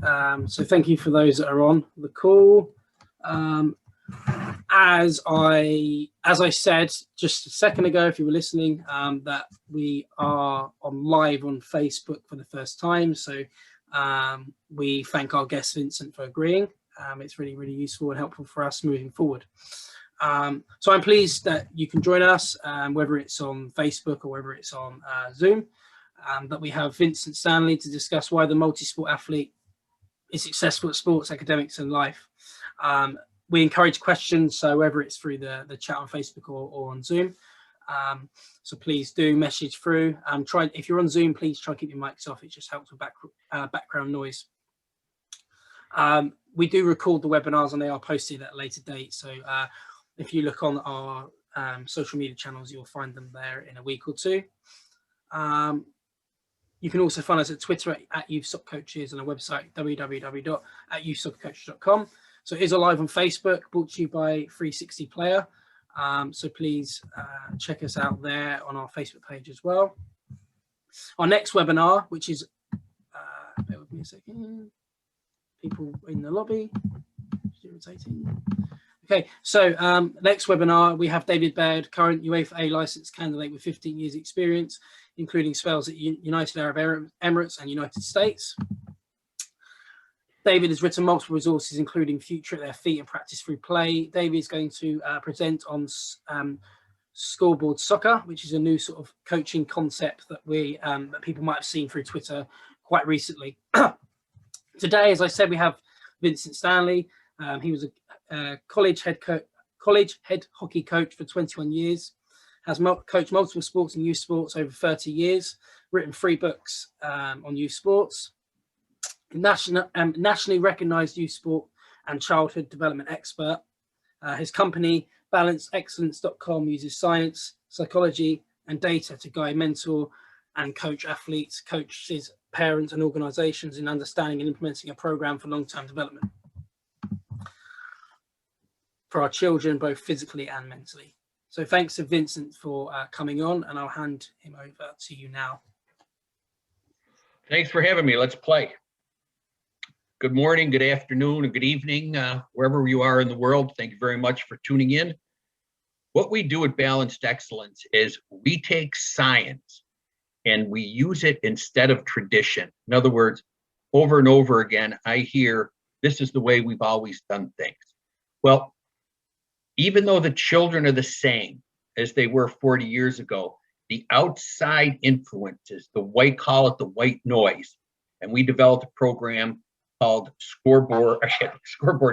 So thank you for those that are on the call. As I said just a second ago, if you were listening, that we are on live on Facebook for the first time. So we thank our guest Vincent for agreeing. It's really, really useful and helpful for us moving forward. So I'm pleased that you can join us, whether it's on Facebook or whether it's on Zoom, that we have Vincent Stanley to discuss why the multi-sport athlete is successful at sports, academics, and life. We encourage questions, so whether it's through the chat on Facebook or on Zoom. So please do message through. If you're on Zoom, please try to keep your mics off. It just helps with background noise. We do record the webinars and they are posted at a later date. So if you look on our social media channels, you'll find them there in a week or two. You can also find us at Twitter at Youth Soccer Coaches and our website www.youthsoccercoaches.com. So it is live on Facebook, brought to you by 360 Player. So please check us out there on our Facebook page as well. Our next webinar, which is, bear with me a second, people in the lobby, irritating. Okay, so next webinar, we have David Baird, current UEFA A licensed candidate with 15 years experience, including spells at United Arab Emirates and United States. David has written multiple resources, including Future at Their Feet and Practice Through Play. David is going to present on scoreboard soccer, which is a new sort of coaching concept that that people might have seen through Twitter quite recently. Today, as I said, we have Vincent Stanley. He was a college head hockey coach for 21 years, has coached multiple sports and youth sports over 30 years, written 3 books on youth sports, nationally recognized youth sport and childhood development expert. His company, balanceexcellence.com, uses science, psychology, and data to guide, mentor, and coach athletes, coaches, parents, and organizations in understanding and implementing a program for long-term development for our children, both physically and mentally. So thanks to Vincent for coming on, and I'll hand him over to you now. Thanks for having me. Let's play. Good morning, good afternoon, and good evening, wherever you are in the world. Thank you very much for tuning in. What we do at Balanced Excellence is we take science and we use it instead of tradition. In other words, over and over again, I hear this is the way we've always done things. Well, even though the children are the same as they were 40 years ago, the outside influences, call it the white noise, and we developed a program called scoreboard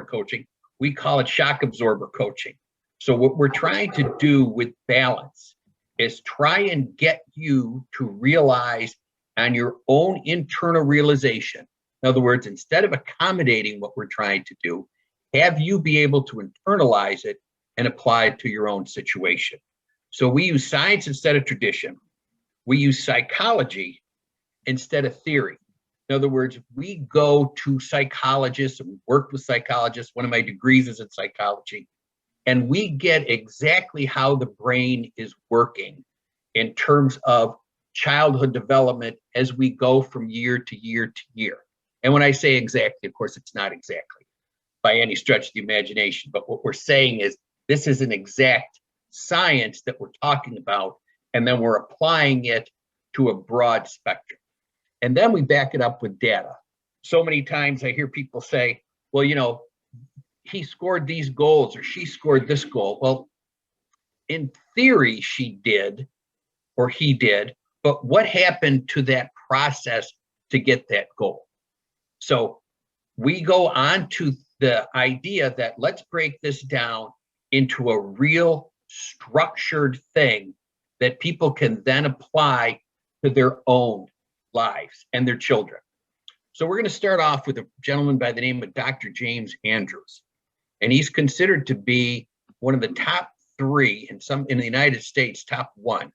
coaching. We call it shock absorber coaching. So what we're trying to do with Balance is try and get you to realize on your own internal realization. In other words, instead of accommodating what we're trying to do, have you be able to internalize it and apply it to your own situation. So we use science instead of tradition. We use psychology instead of theory. In other words, we go to psychologists and work with psychologists. One of my degrees is in psychology. And we get exactly how the brain is working in terms of childhood development as we go from year to year to year. And when I say exactly, of course, it's not exactly by any stretch of the imagination. But what we're saying is this is an exact science that we're talking about, and then we're applying it to a broad spectrum. And then we back it up with data. So many times I hear people say, well, you know, he scored these goals or she scored this goal. Well, in theory, she did or he did, but what happened to that process to get that goal? So we go on to the idea that let's break this down into a real structured thing that people can then apply to their own lives and their children. So we're going to start off with a gentleman by the name of Dr. James Andrews. And he's considered to be one of the top 3 in the United States, top 1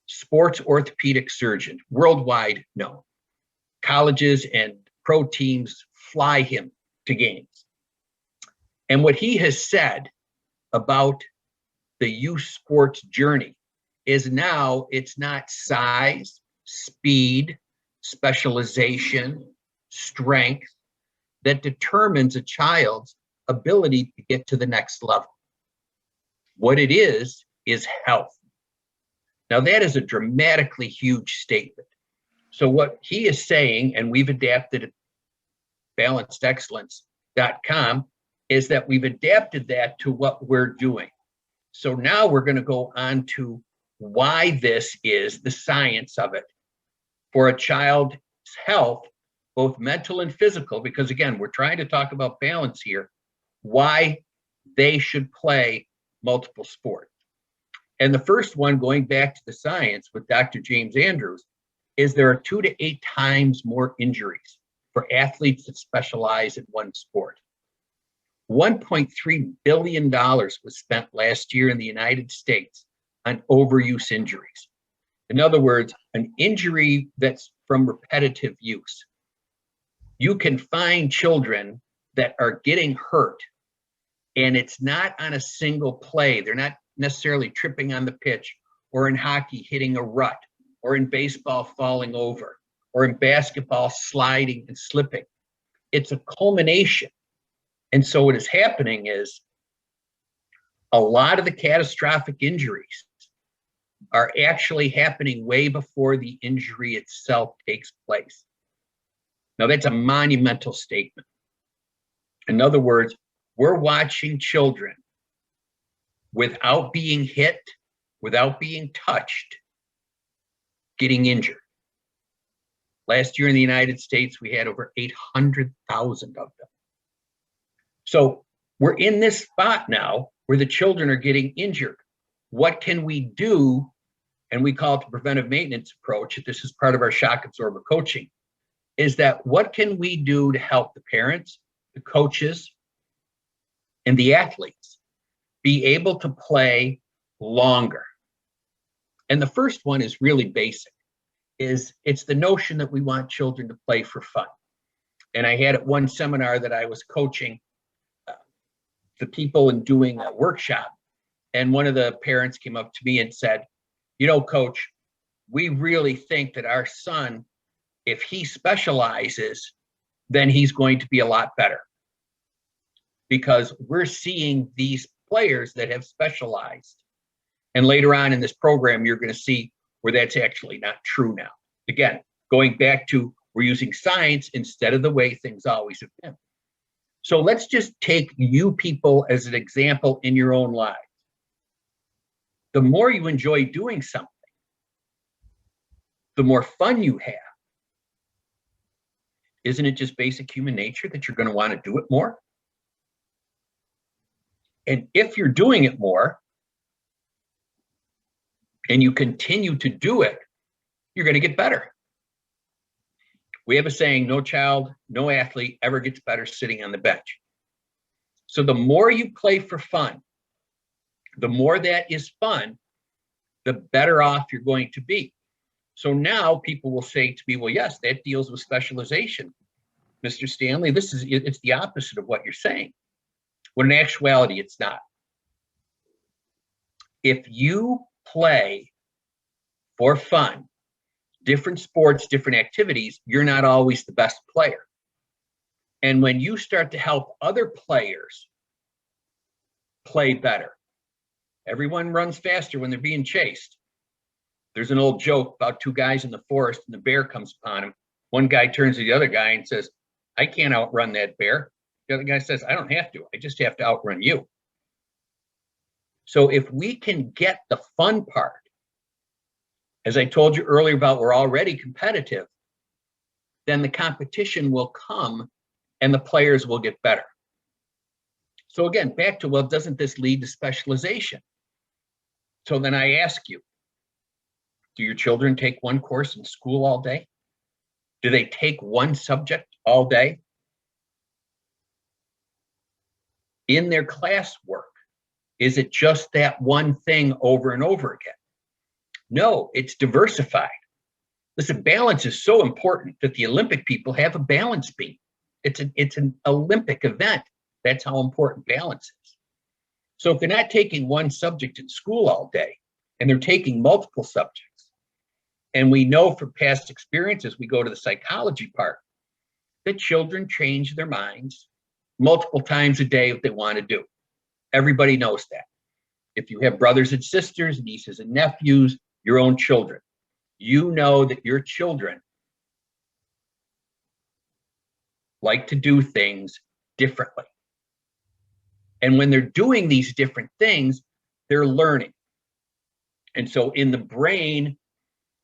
sports orthopedic surgeon, worldwide known. Colleges and pro teams fly him to games. And what he has said about the youth sports journey is now it's not size, speed, specialization, strength that determines a child's ability to get to the next level. What it is health. Now, that is a dramatically huge statement. So what he is saying, and we've adapted at balancedexcellence.com, is that we've adapted that to what we're doing. So now we're going to go on to why this is the science of it for a child's health, both mental and physical, because again, we're trying to talk about balance here, why they should play multiple sports. And the first one, going back to the science with Dr. James Andrews, is there are 2 to 8 times more injuries for athletes that specialize in one sport. $1.3 billion was spent last year in the United States on overuse injuries. In other words, an injury that's from repetitive use. You can find children that are getting hurt, and it's not on a single play. They're not necessarily tripping on the pitch, or in hockey hitting a rut, or in baseball falling over, or in basketball sliding and slipping. It's a culmination. And so what is happening is a lot of the catastrophic injuries are actually happening way before the injury itself takes place. Now, that's a monumental statement. In other words, we're watching children without being hit, without being touched, getting injured. Last year in the United States, we had over 800,000 of them. So we're in this spot now where the children are getting injured. What can we do? And we call it the preventive maintenance approach. This is part of our shock absorber coaching. Is that what can we do to help the parents, the coaches, and the athletes be able to play longer? And the first one is really basic. It's the notion that we want children to play for fun. And I had at one seminar that I was coaching the people and doing a workshop, and one of the parents came up to me and said, you know, Coach, we really think that our son, if he specializes, then he's going to be a lot better, because we're seeing these players that have specialized. And later on in this program, you're going to see where that's actually not true now. Again, going back to we're using science instead of the way things always have been. So let's just take you people as an example in your own lives. The more you enjoy doing something, the more fun you have. Isn't it just basic human nature that you're going to want to do it more? And if you're doing it more and you continue to do it, you're going to get better. We have a saying, no child, no athlete ever gets better sitting on the bench. So the more you play for fun, the more that is fun, the better off you're going to be. So now people will say to me, well, yes, that deals with specialization. Mr. Stanley, it's the opposite of what you're saying. When in actuality, it's not. If you play for fun, different sports, different activities, you're not always the best player. And when you start to help other players play better, everyone runs faster when they're being chased. There's an old joke about 2 guys in the forest and the bear comes upon them. One guy turns to the other guy and says, I can't outrun that bear. The other guy says, I don't have to. I just have to outrun you. So if we can get the fun part, as I told you earlier about we're already competitive, then the competition will come and the players will get better. So again, back to, well, doesn't this lead to specialization? So then I ask you, do your children take one course in school all day? Do they take one subject all day? In their classwork, is it just that one thing over and over again? No, it's diversified. Listen, balance is so important that the Olympic people have a balance beam. It's an Olympic event. That's how important balance is. So if they're not taking one subject in school all day, and they're taking multiple subjects, and we know from past experiences, we go to the psychology part, that children change their minds multiple times a day if they want to do. Everybody knows that. If you have brothers and sisters, nieces and nephews, your own children, you know that your children like to do things differently. And when they're doing these different things, they're learning. And so in the brain,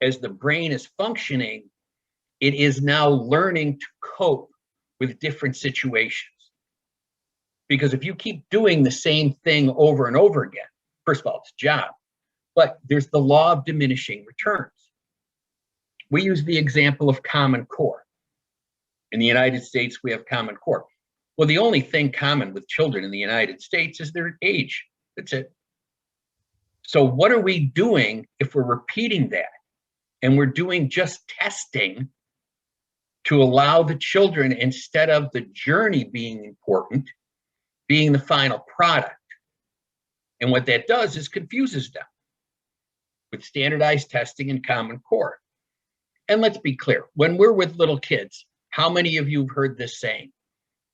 as the brain is functioning, it is now learning to cope with different situations. Because if you keep doing the same thing over and over again, first of all, it's a job, but there's the law of diminishing returns. We use the example of Common Core. In the United States, we have Common Core. Well, the only thing common with children in the United States is their age. That's it. So what are we doing if we're repeating that? And we're doing just testing to allow the children, instead of the journey being important, being the final product. And what that does is confuses them with standardized testing and Common Core. And let's be clear, when we're with little kids, how many of you have heard this saying?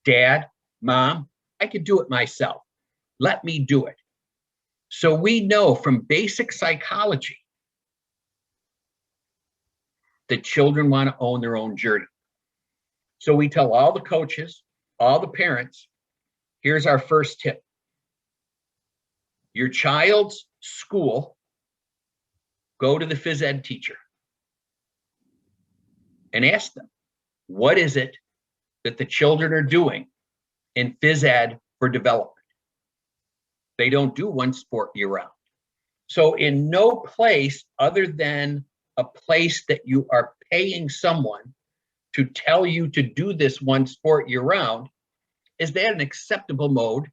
Dad, Mom, I could do it myself. Let me do it. So we know from basic psychology that children want to own their own journey. So we tell all the coaches, all the parents, here's our first tip. Your child's school, go to the phys ed teacher and ask them, what is it that the children are doing in phys ed for development? They don't do one sport year round. So in no place other than a place that you are paying someone to tell you to do this one sport year round, is that an acceptable mode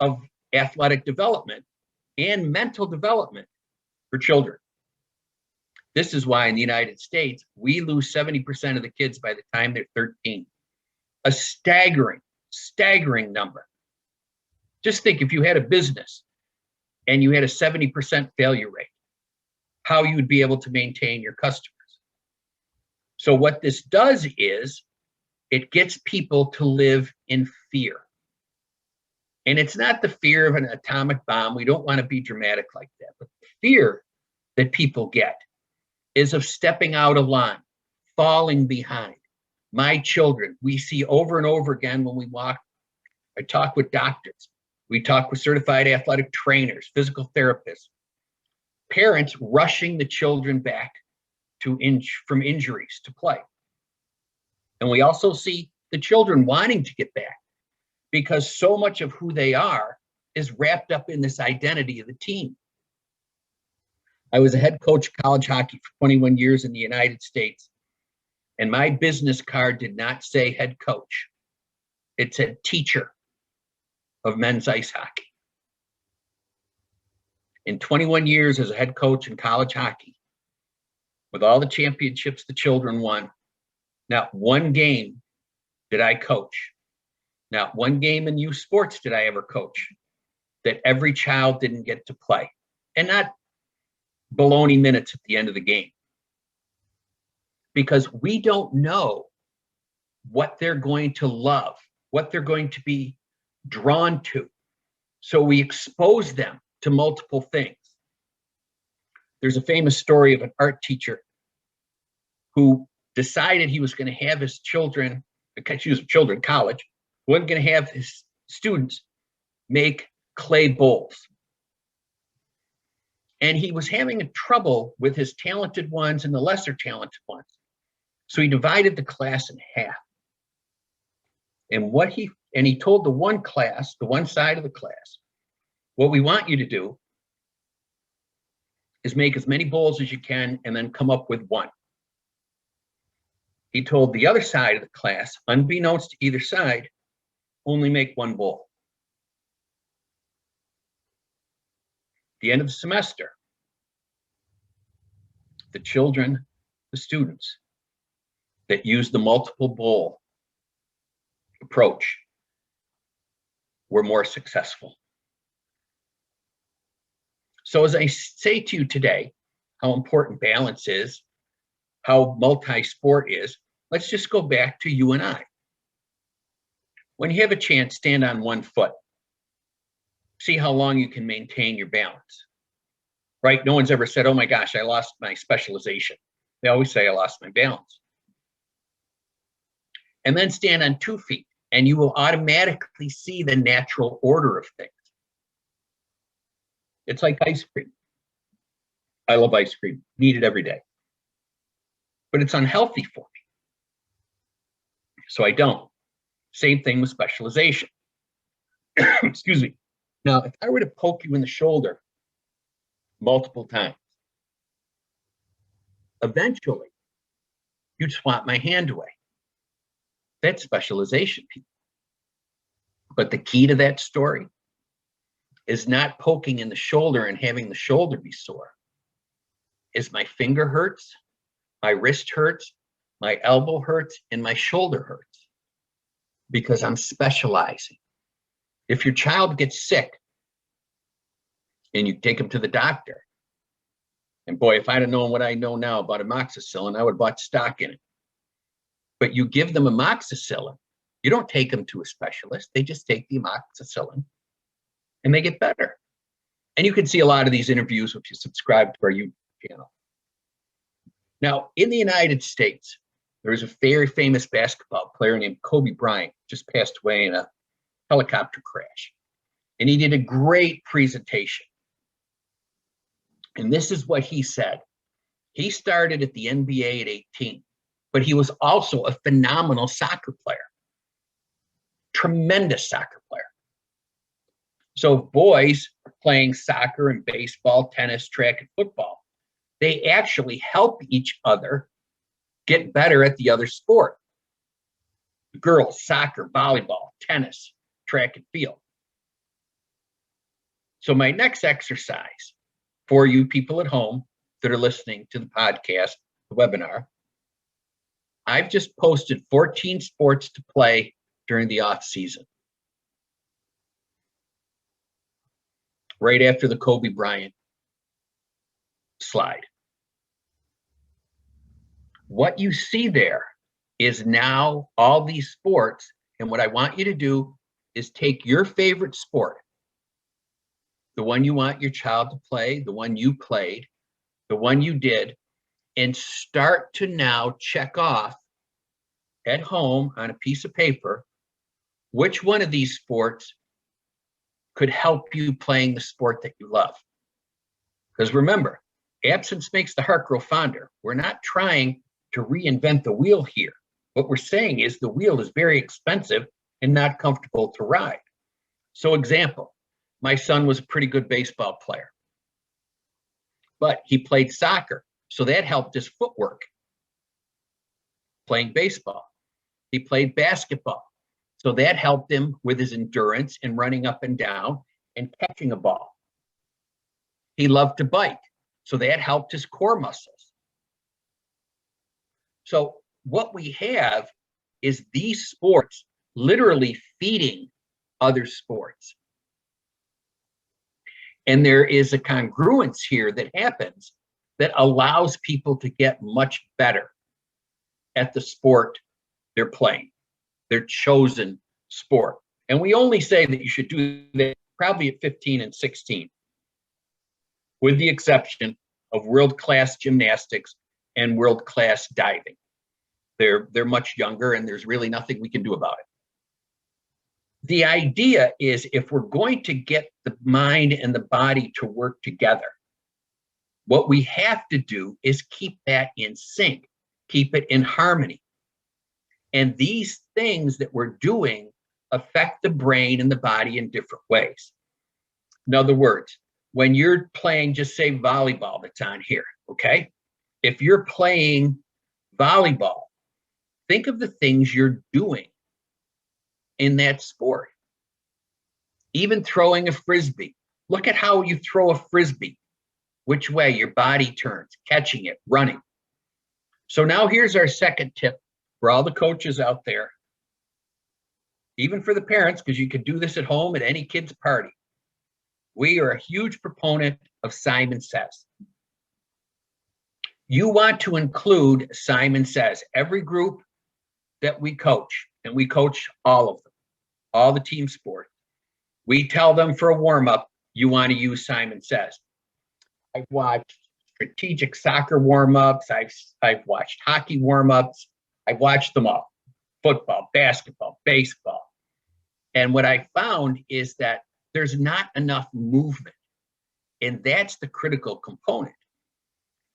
of athletic development and mental development for children? This is why in the United States, we lose 70% of the kids by the time they're 13. A staggering number. Just think if you had a business and you had a 70% failure rate, how you would be able to maintain your customers. So what this does is it gets people to live in fear. And it's not the fear of an atomic bomb. We don't want to be dramatic like that. But the fear that people get is of stepping out of line, falling behind. My children, we see over and over again when we walk. I talk with doctors. We talk with certified athletic trainers, physical therapists, parents rushing the children back from injuries to play. And we also see the children wanting to get back because so much of who they are is wrapped up in this identity of the team. I was a head coach of college hockey for 21 years in the United States, and my business card did not say head coach. It said teacher of men's ice hockey. In 21 years as a head coach in college hockey, with all the championships the children won, not one game did I coach. Not one game in youth sports did I ever coach that every child didn't get to play. And not baloney minutes at the end of the game. Because we don't know what they're going to love, what they're going to be drawn to. So we expose them to multiple things. There's a famous story of an art teacher who decided he was going to have his children, college, wasn't going to have his students make clay bowls. And he was having trouble with his talented ones and the lesser talented ones. So he divided the class in half. And he told the one side of the class, what we want you to do is make as many bowls as you can and then come up with one. He told the other side of the class, unbeknownst to either side, only make one bowl. At the end of the semester, the children, the students that use the multiple bowl approach were more successful. So as I say to you today, how important balance is, how multi-sport is, let's just go back to you and I. When you have a chance, stand on one foot. See how long you can maintain your balance, right? No one's ever said, oh my gosh, I lost my specialization. They always say I lost my balance. And then stand on 2 feet, and you will automatically see the natural order of things. It's like ice cream. I love ice cream, eat it every day. But it's unhealthy for me. So I don't. Same thing with specialization. Excuse me. Now, if I were to poke you in the shoulder multiple times, eventually you'd swat my hand away. That's specialization, people. But the key to that story is not poking in the shoulder and having the shoulder be sore. Is my finger hurts, my wrist hurts, my elbow hurts, and my shoulder hurts because I'm specializing. If your child gets sick and you take them to the doctor, and boy, if I'd have known what I know now about amoxicillin, I would have bought stock in it. But you give them amoxicillin, you don't take them to a specialist, they just take the amoxicillin and they get better. And you can see a lot of these interviews if you subscribe to our YouTube channel. Now, in the United States, there is a very famous basketball player named Kobe Bryant, just passed away in a helicopter crash. And he did a great presentation. And this is what he said. He started at the NBA at 18, but he was also a phenomenal soccer player. Tremendous soccer player. So boys are playing soccer and baseball, tennis, track, and football. They actually help each other get better at the other sport. Girls, soccer, volleyball, tennis, track, and field. So my next exercise for you people at home that are listening to the podcast, the webinar, I've just posted 14 sports to play during the off season. Right after the Kobe Bryant slide. What you see there is now all these sports, and what I want you to do is take your favorite sport, the one you want your child to play, the one you played, the one you did, and start to now check off at home on a piece of paper which one of these sports could help you playing the sport that you love. Because remember, absence makes the heart grow fonder. We're not trying to reinvent the wheel here. What we're saying is the wheel is very expensive and not comfortable to ride. So example, my son was a pretty good baseball player, but he played soccer. So that helped his footwork playing baseball. He played basketball. So that helped him with his endurance and running up and down and catching a ball. He loved to bike. So that helped his core muscles. So what we have is these sports literally feeding other sports. And there is a congruence here that happens that allows people to get much better at the sport they're playing, their chosen sport. And we only say that you should do that probably at 15 and 16, with the exception of world-class gymnastics and world-class diving. They're much younger and there's really nothing we can do about it. The idea is if we're going to get the mind and the body to work together, what we have to do is keep that in sync, keep it in harmony. And these things that we're doing affect the brain and the body in different ways. In other words, when you're playing, just say volleyball that's on here, okay? If you're playing volleyball, think of the things you're doing in that sport. Even throwing a frisbee. Look at how you throw a frisbee, which way your body turns, catching it, running. So now here's our second tip for all the coaches out there, even for the parents, because you can do this at home at any kid's party. We are a huge proponent of Simon Says. You want to include Simon Says. Every group that we coach, and we coach all of them, all the team sports, we tell them for a warm-up, you want to use Simon Says. I've watched strategic soccer warm-ups. I've watched hockey warm-ups. I've watched them all. Football, basketball, baseball. And what I found is that there's not enough movement. And that's the critical component.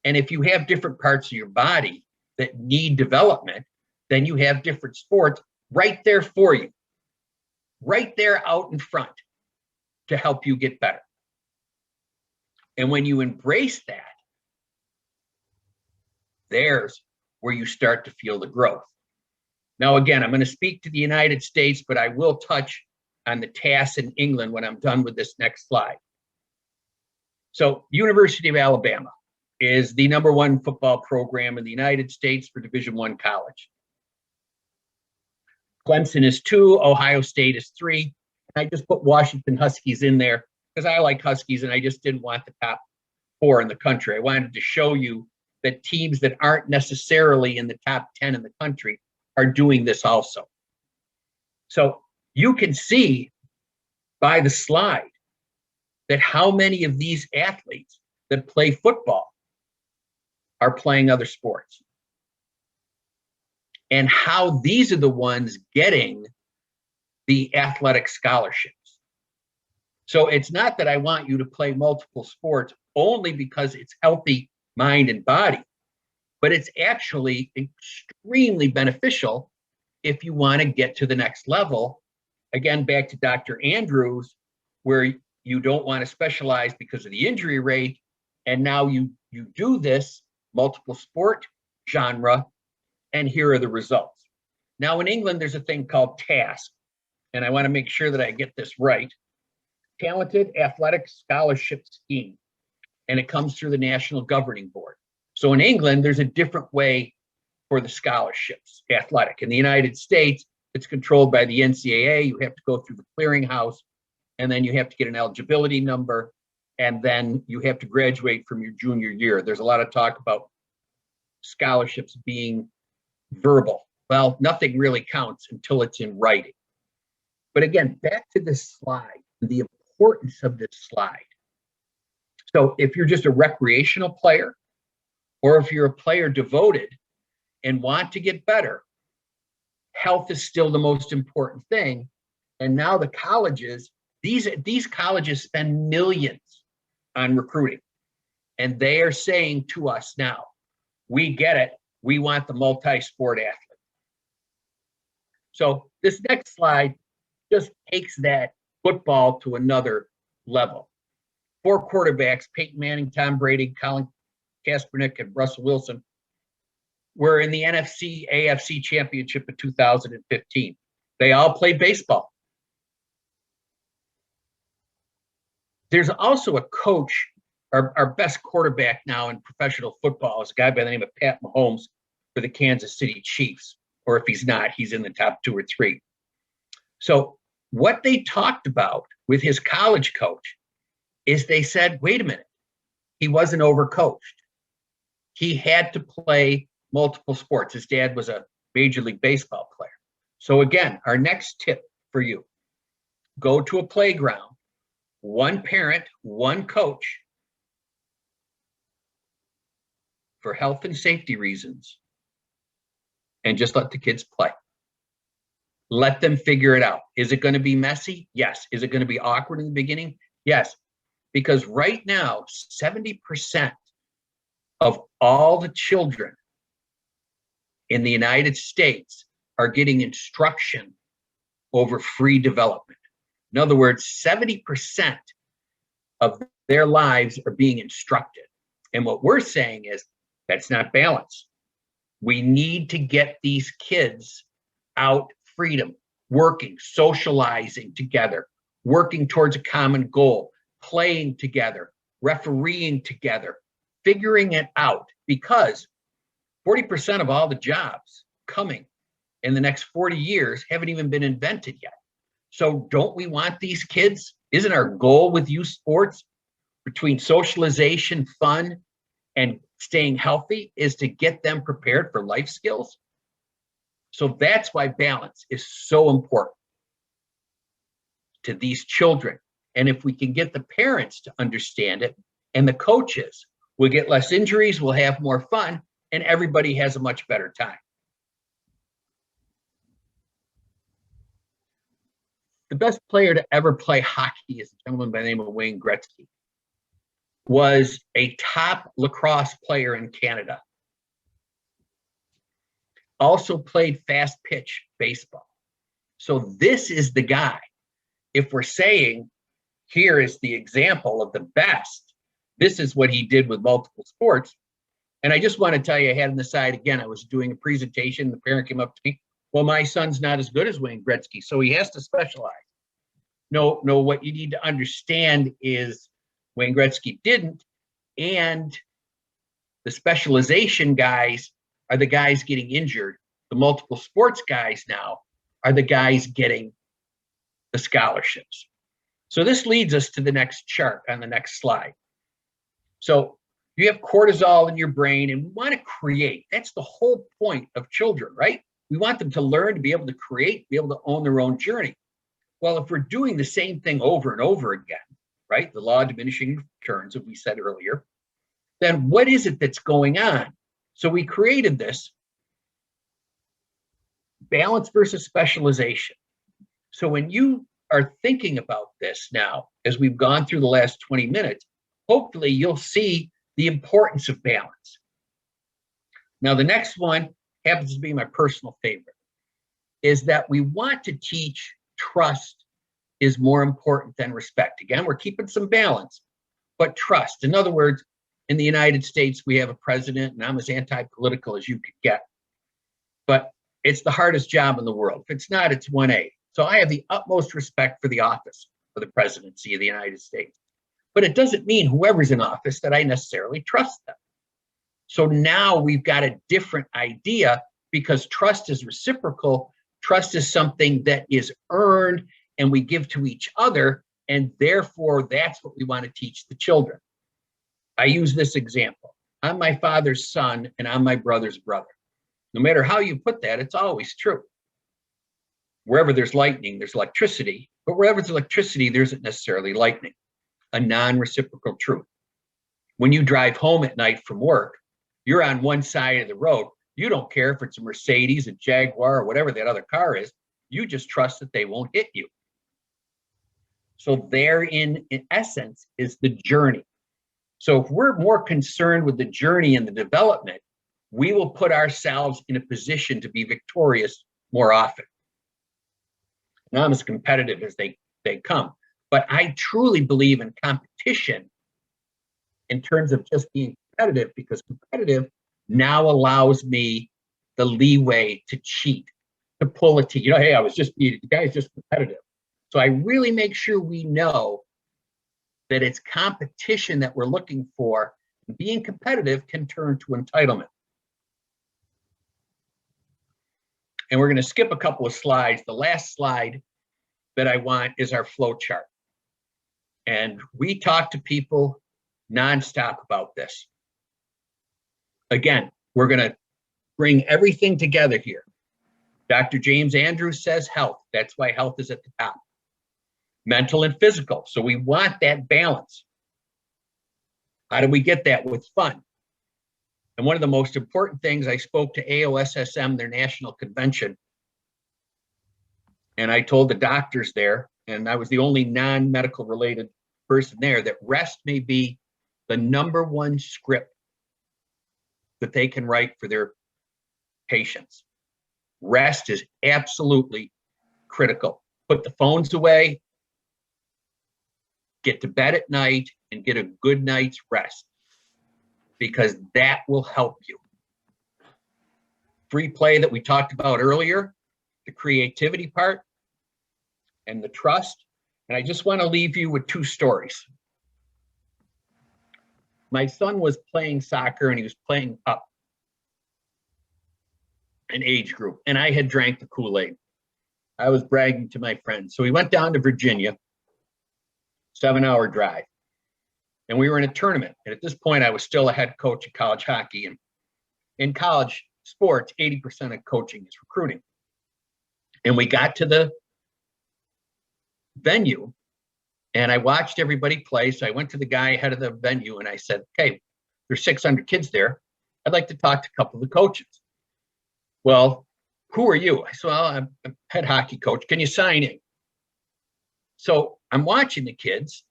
And if you have different parts of your body that need development, then you have different sports right there for you, right there out in front to help you get better. And when you embrace that, there's where you start to feel the growth. Now, again, I'm going to speak to the United States, but I will touch on the TAS in England when I'm done with this next slide. So, University of Alabama is the #1 football program in the United States for Division I college. Clemson is 2, Ohio State is 3. And I just put Washington Huskies in there because I like Huskies and I just didn't want the top 4 in the country. I wanted to show you that teams that aren't necessarily in the top 10 in the country are doing this also. So you can see by the slide that how many of these athletes that play football are playing other sports, and how these are the ones getting the athletic scholarships. So it's not that I want you to play multiple sports only because it's healthy mind and body, but it's actually extremely beneficial if you want to get to the next level. Again, back to Dr. Andrews, where you don't want to specialize because of the injury rate, and now you do this multiple sport genre, and here are the results. Now in England, there's a thing called TASC, and I want to make sure that I get this right. Talented Athletic Scholarship Scheme, and it comes through the National Governing Board. So in England, there's a different way for the scholarships, athletic. In the United States, it's controlled by the NCAA. You have to go through the clearinghouse, and then you have to get an eligibility number, and then you have to graduate from your junior year. There's a lot of talk about scholarships being verbal. Well, nothing really counts until it's in writing. But again, back to this slide, the importance of this slide. So if you're just a recreational player, or if you're a player devoted and want to get better, health is still the most important thing. And now the colleges, these colleges spend millions on recruiting. And they are saying to us now, we get it. We want the multi-sport athlete. So this next slide just takes that football to another level. 4 quarterbacks, Peyton Manning, Tom Brady, Colin Kaepernick, and Russell Wilson, were in the NFC AFC Championship in 2015. They all played baseball. There's also a coach, our best quarterback now in professional football is a guy by the name of Pat Mahomes for the Kansas City Chiefs. Or if he's not, he's in the top 2 or 3. So what they talked about with his college coach is they said, wait a minute, he wasn't overcoached. He had to play multiple sports. His dad was a Major League Baseball player. So again, our next tip for you, go to a playground, 1 parent, 1 coach, for health and safety reasons, and just let the kids play. Let them figure it out. Is it going to be messy? Yes. Is it going to be awkward in the beginning? Yes. Because right now, 70% of all the children in the United States are getting instruction over free development. In other words, 70% of their lives are being instructed. And what we're saying is that's not balance. We need to get these kids out freedom, working, socializing together, working towards a common goal, playing together, refereeing together, figuring it out, because 40% of all the jobs coming in the next 40 years haven't even been invented yet. So don't we want these kids? Isn't our goal with youth sports, between socialization, fun, and staying healthy, is to get them prepared for life skills? So that's why balance is so important. to these children. And if we can get the parents to understand it and the coaches, we'll get less injuries, we'll have more fun, and everybody has a much better time. The best player to ever play hockey is a gentleman by the name of Wayne Gretzky. Was a top lacrosse player in Canada. Also played fast pitch baseball. So this is the guy. If we're saying here is the example of the best, this is what he did with multiple sports. And I just want to tell you, I had on the side again, I was doing a presentation. The parent came up to me, well, my son's not as good as Wayne Gretzky, so he has to specialize. No, what you need to understand is Wayne Gretzky didn't, and the specialization guys are the guys getting injured. The multiple sports guys now are the guys getting the scholarships. So this leads us to the next chart on the next slide. So you have cortisol in your brain, and we want to create. That's the whole point of children, right? We want them to learn, to be able to create, be able to own their own journey. Well, if we're doing the same thing over and over again, right, the law of diminishing returns, as we said earlier, then what is it that's going on? So we created this balance versus specialization. So when you are thinking about this now, as we've gone through the last 20 minutes, hopefully you'll see the importance of balance. Now, the next one happens to be my personal favorite, is that we want to teach trust is more important than respect. Again, we're keeping some balance, but trust. In other words, in the United States, we have a president, and I'm as anti-political as you could get, but it's the hardest job in the world. If it's not, it's 1A. So I have the utmost respect for the office of the presidency of the United States. But it doesn't mean whoever's in office that I necessarily trust them. So now we've got a different idea, because trust is reciprocal. Trust is something that is earned and we give to each other. And therefore, that's what we want to teach the children. I use this example. I'm my father's son and I'm my brother's brother. No matter how you put that, it's always true. Wherever there's lightning, there's electricity. But wherever there's electricity, there isn't necessarily lightning. A non-reciprocal truth. When you drive home at night from work, you're on one side of the road. You don't care if it's a Mercedes, a Jaguar, or whatever that other car is. You just trust that they won't hit you. So therein, in essence, is the journey. So if we're more concerned with the journey and the development, we will put ourselves in a position to be victorious more often. Now, I'm as competitive as they come, but I truly believe in competition in terms of just being competitive, because competitive now allows me the leeway to cheat, to pull a team. You know, hey, I was just beating, the guy's just competitive. So I really make sure we know that it's competition that we're looking for. Being competitive can turn to entitlement. And we're going to skip a couple of slides. The last slide that I want is our flow chart. And we talk to people nonstop about this. Again, we're going to bring everything together here. Dr. James Andrews says health. That's why health is at the top. Mental and physical. So we want that balance. How do we get that? With fun. And one of the most important things, I spoke to AOSSM, their national convention, and I told the doctors there, and I was the only non-medical related person there, that rest may be the #1 script that they can write for their patients. Rest is absolutely critical. Put the phones away, get to bed at night, and get a good night's rest, because that will help you. Free play that we talked about earlier, the creativity part, and the trust. And I just want to leave you with 2 stories. My son was playing soccer, and he was playing up an age group, and I had drank the Kool-Aid. I was bragging to my friends. So we went down to Virginia, 7-hour drive, and we were in a tournament. And at this point, I was still a head coach of college hockey. And in college sports, 80% of coaching is recruiting. And we got to the venue and I watched everybody play. So I went to the guy head of the venue and I said, okay, there's 600 kids there. I'd like to talk to a couple of the coaches. Well, who are you? I said, well, I'm a head hockey coach. Can you sign in? So I'm watching the kids,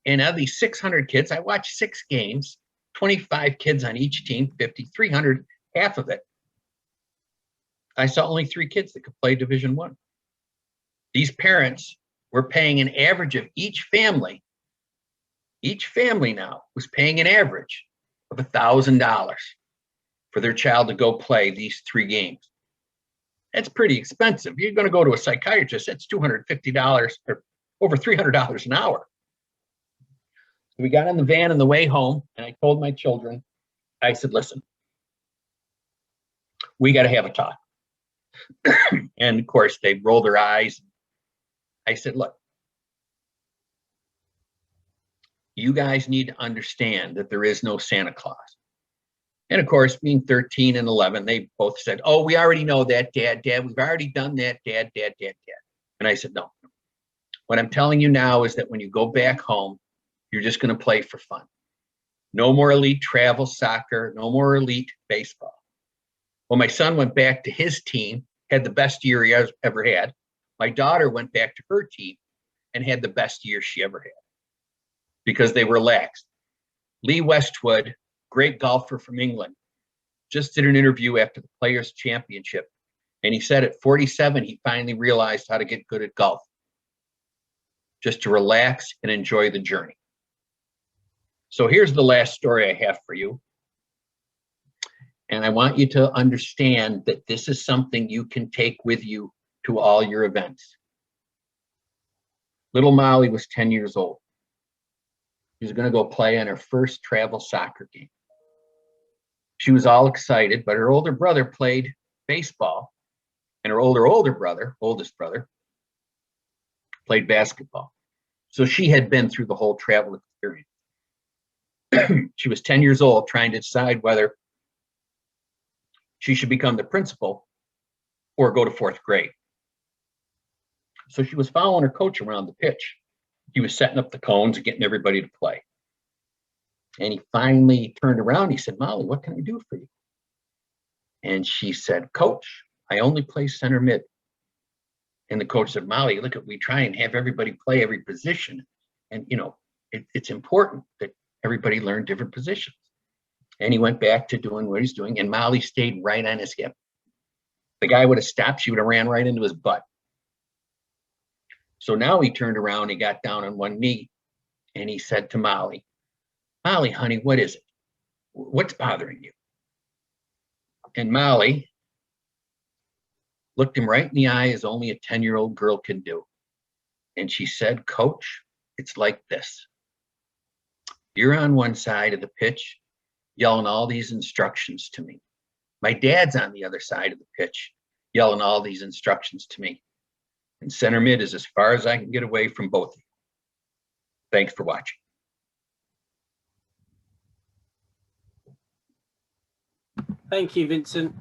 and out of these 600 kids, I watched 6 games, 25 kids on each team, 50, 300, half of it. I saw only 3 kids that could play Division I. These parents were paying an average of each family now was paying an average of $1,000 for their child to go play these 3 games. That's pretty expensive. You're going to go to a psychiatrist, that's $250 or over $300 an hour. So we got on the van on the way home, and I told my children, I said, listen, we got to have a talk. And of course, they rolled their eyes. I said, look, you guys need to understand that there is no Santa Claus. And of course, being 13 and 11, they both said, oh, we already know that, Dad, we've already done that, Dad. And I said, no. What I'm telling you now is that when you go back home, you're just going to play for fun. No more elite travel soccer, no more elite baseball. Well, my son went back to his team, had the best year he ever had. My daughter went back to her team and had the best year she ever had because they relaxed. Lee Westwood, great golfer from England, just did an interview after the Players' Championship. And he said at 47, he finally realized how to get good at golf. Just to relax and enjoy the journey. So here's the last story I have for you. And I want you to understand that this is something you can take with you to all your events. Little Molly was 10 years old. She was going to go play on her first travel soccer game. She was all excited, but her older brother played baseball, and her oldest brother, played basketball. So she had been through the whole travel experience. She was 10 years old trying to decide whether she should become the principal or go to 4th grade. So she was following her coach around the pitch. He was setting up the cones and getting everybody to play. And he finally turned around and he said, Molly, what can I do for you? And she said, Coach, I only play center mid. And the coach said, Molly, look, we try and have everybody play every position. And, you know, it's important that everybody learn different positions. And he went back to doing what he's doing. And Molly stayed right on his hip. The guy would have stopped. She would have ran right into his butt. So now he turned around, he got down on one knee, and he said to Molly, Molly, honey, what is it? What's bothering you? And Molly looked him right in the eye as only a 10-year-old girl can do. And she said, Coach, it's like this. You're on one side of the pitch, yelling all these instructions to me. My dad's on the other side of the pitch, yelling all these instructions to me. And center mid is as far as I can get away from both of you. Thanks for watching. Thank you, Vincent.